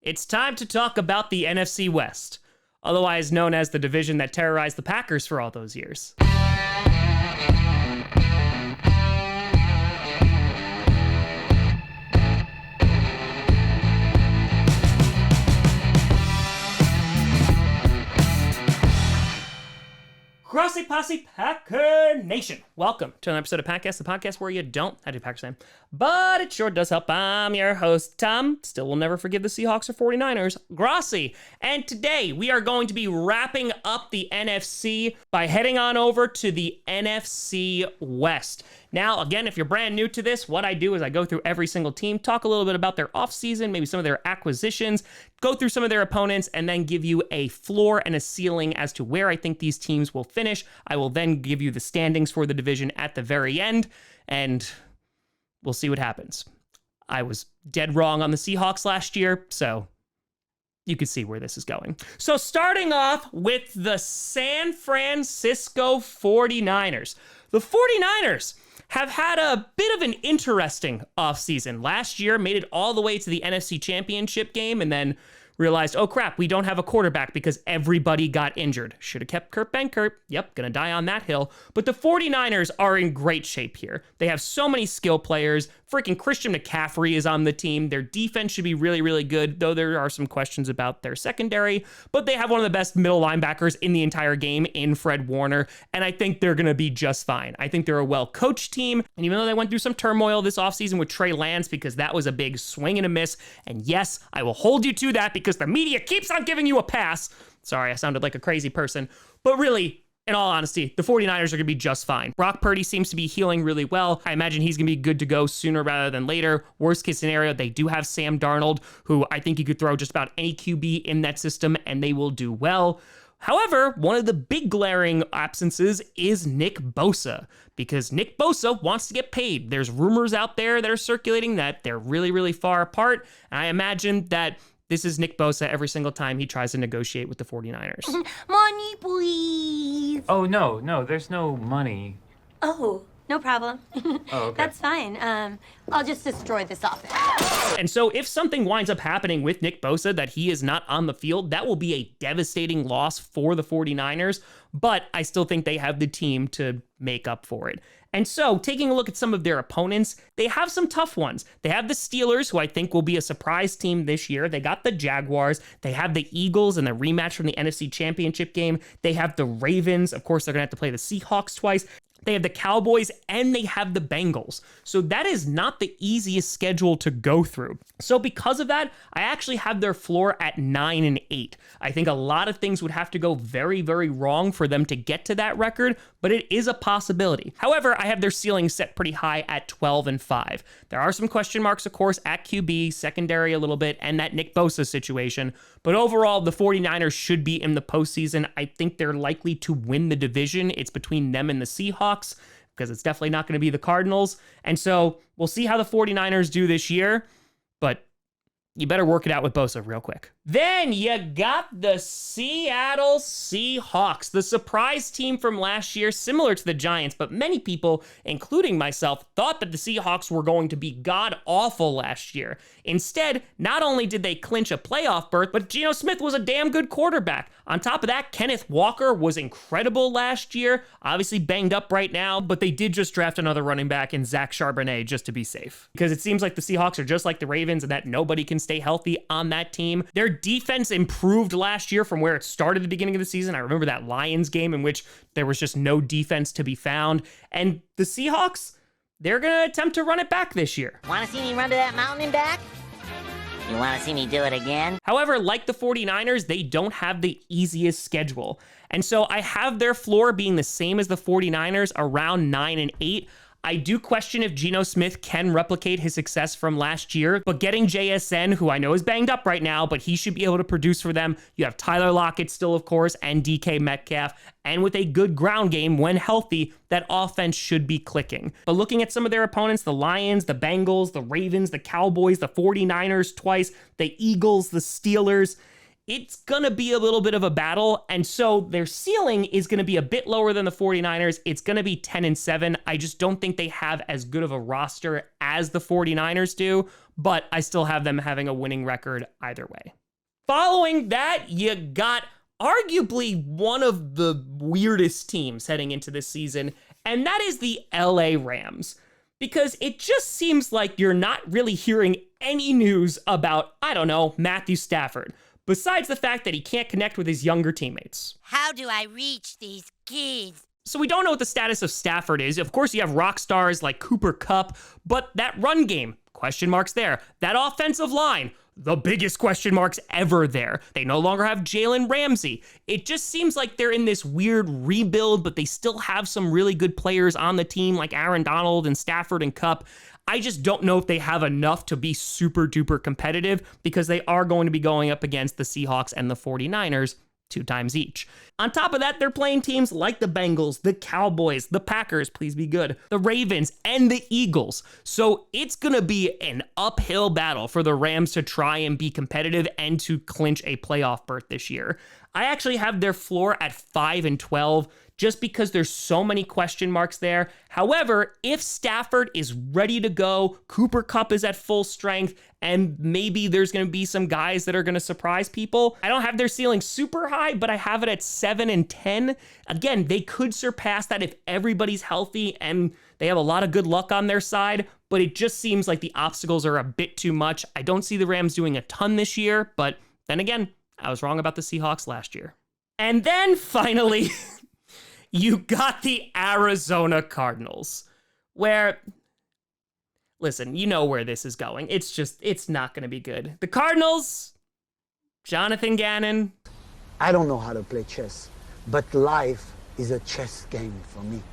It's time to talk about the NFC West, otherwise known as the division that terrorized the Packers for all those years. Grossi Posse Packer Nation. Welcome to another episode of Packcast, the podcast where you don't have to Packers fan, but it sure does help. I'm your host, Tom. Still will never forgive the Seahawks or 49ers, Grossi. And today we are going to be wrapping up the NFC by heading on over to the NFC West. Now, again, if you're brand new to this, what I do is I go through every single team, talk a little bit about their offseason, maybe some of their acquisitions, go through some of their opponents, and then give you a floor and a ceiling as to where I think these teams will finish. I will then give you the standings for the division at the very end, and we'll see what happens. I was dead wrong on the Seahawks last year, so you can see where this is going. So starting off with the San Francisco 49ers. The 49ers have had a bit of an interesting offseason. Last year, made it all the way to the NFC Championship game and then realized, oh crap, we don't have a quarterback because everybody got injured. Should have kept Kurt Benkert. Yep, gonna die on that hill. But the 49ers are in great shape here. They have so many skill players. Freaking Christian McCaffrey is on the team. Their defense should be really, really good, though there are some questions about their secondary. But they have one of the best middle linebackers in the entire game in Fred Warner, and I think they're gonna be just fine. I think they're a well-coached team, and even though they went through some turmoil this offseason with Trey Lance, because that was a big swing and a miss, and yes, I will hold you to that because the media keeps on giving you a pass. Sorry, I sounded like a crazy person, but really, in all honesty, the 49ers are going to be just fine. Brock Purdy seems to be healing really well. I imagine he's going to be good to go sooner rather than later. Worst case scenario, they do have Sam Darnold, who I think you could throw just about any QB in that system and they will do well. However, one of the big glaring absences is Nick Bosa, because Nick Bosa wants to get paid. There's rumors out there that are circulating that they're really, really far apart. And I imagine that this is Nick Bosa every single time he tries to negotiate with the 49ers. Money, please. Oh, no, there's no money. Oh, no problem. Oh, okay. That's fine. I'll just destroy this office. And so if something winds up happening with Nick Bosa that he is not on the field, that will be a devastating loss for the 49ers, but I still think they have the team to make up for it. And so, taking a look at some of their opponents, they have some tough ones. They have the Steelers, who I think will be a surprise team this year. They got the Jaguars. They have the Eagles in the rematch from the NFC Championship game. They have the Ravens. Of course, they're going to have to play the Seahawks twice. They have the Cowboys, and they have the Bengals. So that is not the easiest schedule to go through. So because of that, I actually have their floor at 9-8. I think a lot of things would have to go very, very wrong for them to get to that record, but it is a possibility. However, I have their ceiling set pretty high at 12-5. There are some question marks, of course, at QB, secondary a little bit, and that Nick Bosa situation. But overall, the 49ers should be in the postseason. I think they're likely to win the division. It's between them and the Seahawks, because it's definitely not going to be the Cardinals. And so we'll see how the 49ers do this year, but you better work it out with Bosa real quick. Then you got the Seattle Seahawks, the surprise team from last year, similar to the Giants, but many people, including myself, thought that the Seahawks were going to be god-awful last year. Instead, not only did they clinch a playoff berth, but Geno Smith was a damn good quarterback. On top of that, Kenneth Walker was incredible last year, obviously banged up right now, but they did just draft another running back in Zach Charbonnet just to be safe. Because it seems like the Seahawks are just like the Ravens and that nobody can stay healthy on that team. Their defense improved last year from where it started at the beginning of the season. I remember that Lions game in which there was just no defense to be found. And the Seahawks, they're going to attempt to run it back this year. Want to see me run to that mountain and back? You want to see me do it again? However, like the 49ers, they don't have the easiest schedule. And so I have their floor being the same as the 49ers, around 9-8. I do question if Geno Smith can replicate his success from last year, but getting JSN, who I know is banged up right now, but he should be able to produce for them. You have Tyler Lockett still, of course, and DK Metcalf, and with a good ground game when healthy, that offense should be clicking. But looking at some of their opponents, the Lions, the Bengals, the Ravens, the Cowboys, the 49ers twice, the Eagles, the Steelers, it's going to be a little bit of a battle. And so their ceiling is going to be a bit lower than the 49ers. It's going to be 10-7. I just don't think they have as good of a roster as the 49ers do, but I still have them having a winning record either way. Following that, you got arguably one of the weirdest teams heading into this season, and that is the LA Rams. Because it just seems like you're not really hearing any news about, I don't know, Matthew Stafford, besides the fact that he can't connect with his younger teammates. How do I reach these kids? So we don't know what the status of Stafford is. Of course, you have rock stars like Cooper Kupp, but that run game, question marks there. That offensive line, the biggest question marks ever there. They no longer have Jalen Ramsey. It just seems like they're in this weird rebuild, but they still have some really good players on the team like Aaron Donald and Stafford and Kupp. I just don't know if they have enough to be super duper competitive because they are going to be going up against the Seahawks and the 49ers 2 times each. On top of that, they're playing teams like the Bengals, the Cowboys, the Packers, please be good, the Ravens, and the Eagles. So it's going to be an uphill battle for the Rams to try and be competitive and to clinch a playoff berth this year. I actually have their floor at 5-12 just because there's so many question marks there. However, if Stafford is ready to go, Cooper Kupp is at full strength, and maybe there's going to be some guys that are going to surprise people. I don't have their ceiling super high, but I have it at 7-10. Again, they could surpass that if everybody's healthy and they have a lot of good luck on their side, but it just seems like the obstacles are a bit too much. I don't see the Rams doing a ton this year, but then again, I was wrong about the Seahawks last year. And then finally, you got the Arizona Cardinals, where, listen, you know where this is going. It's not going to be good. The Cardinals, Jonathan Gannon. I don't know how to play chess, but life is a chess game for me.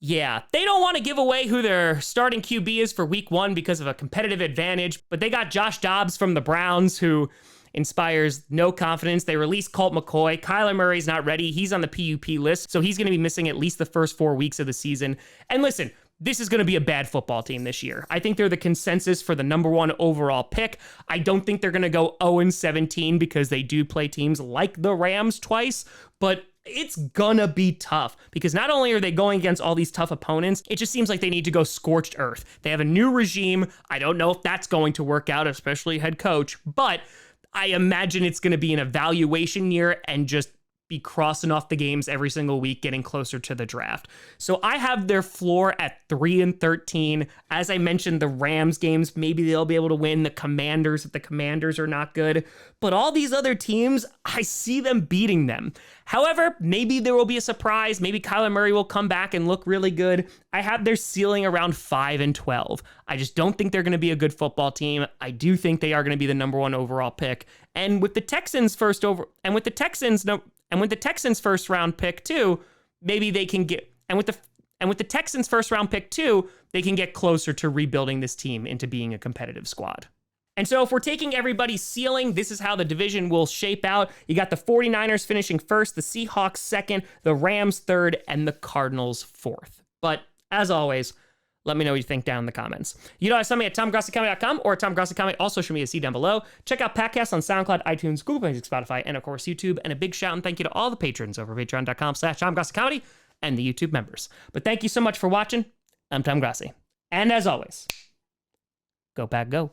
Yeah, they don't want to give away who their starting QB is for week 1 because of a competitive advantage, but they got Josh Dobbs from the Browns, who inspires no confidence. They released Colt McCoy. Kyler Murray's not ready. He's on the PUP list, so he's going to be missing at least the first 4 weeks of the season. And listen, this is going to be a bad football team this year. I think they're the consensus for the number 1 overall pick. I don't think they're going to go 0-17 because they do play teams like the Rams twice, but it's gonna be tough because not only are they going against all these tough opponents, it just seems like they need to go scorched earth. They have a new regime. I don't know if that's going to work out, especially head coach, but I imagine it's going to be an evaluation year and just be crossing off the games every single week, getting closer to the draft. So I have their floor at 3-13. As I mentioned, the Rams games, maybe they'll be able to win. The Commanders, if the Commanders are not good. But all these other teams, I see them beating them. However, maybe there will be a surprise. Maybe Kyler Murray will come back and look really good. I have their ceiling around 5-12. I just don't think they're going to be a good football team. I do think they are going to be the number 1 overall pick. And with the Texans first first round pick too, maybe they can get, and with the Texans first round pick too, they can get closer to rebuilding this team into being a competitive squad. And so if we're taking everybody's ceiling, this is how the division will shape out. You got the 49ers finishing first, the Seahawks second, the Rams third, and the Cardinals fourth. But as always, let me know what you think down in the comments. You know, send me at TomGrossiComedy.com or TomGrossiComedy, all social media, see down below. Check out podcasts on SoundCloud, iTunes, Google Play Music, Spotify, and of course YouTube. And a big shout and thank you to all the patrons over patreon.com/TomGrossiComedy and the YouTube members. But thank you so much for watching. I'm Tom Grossi. And as always, go Pack Go.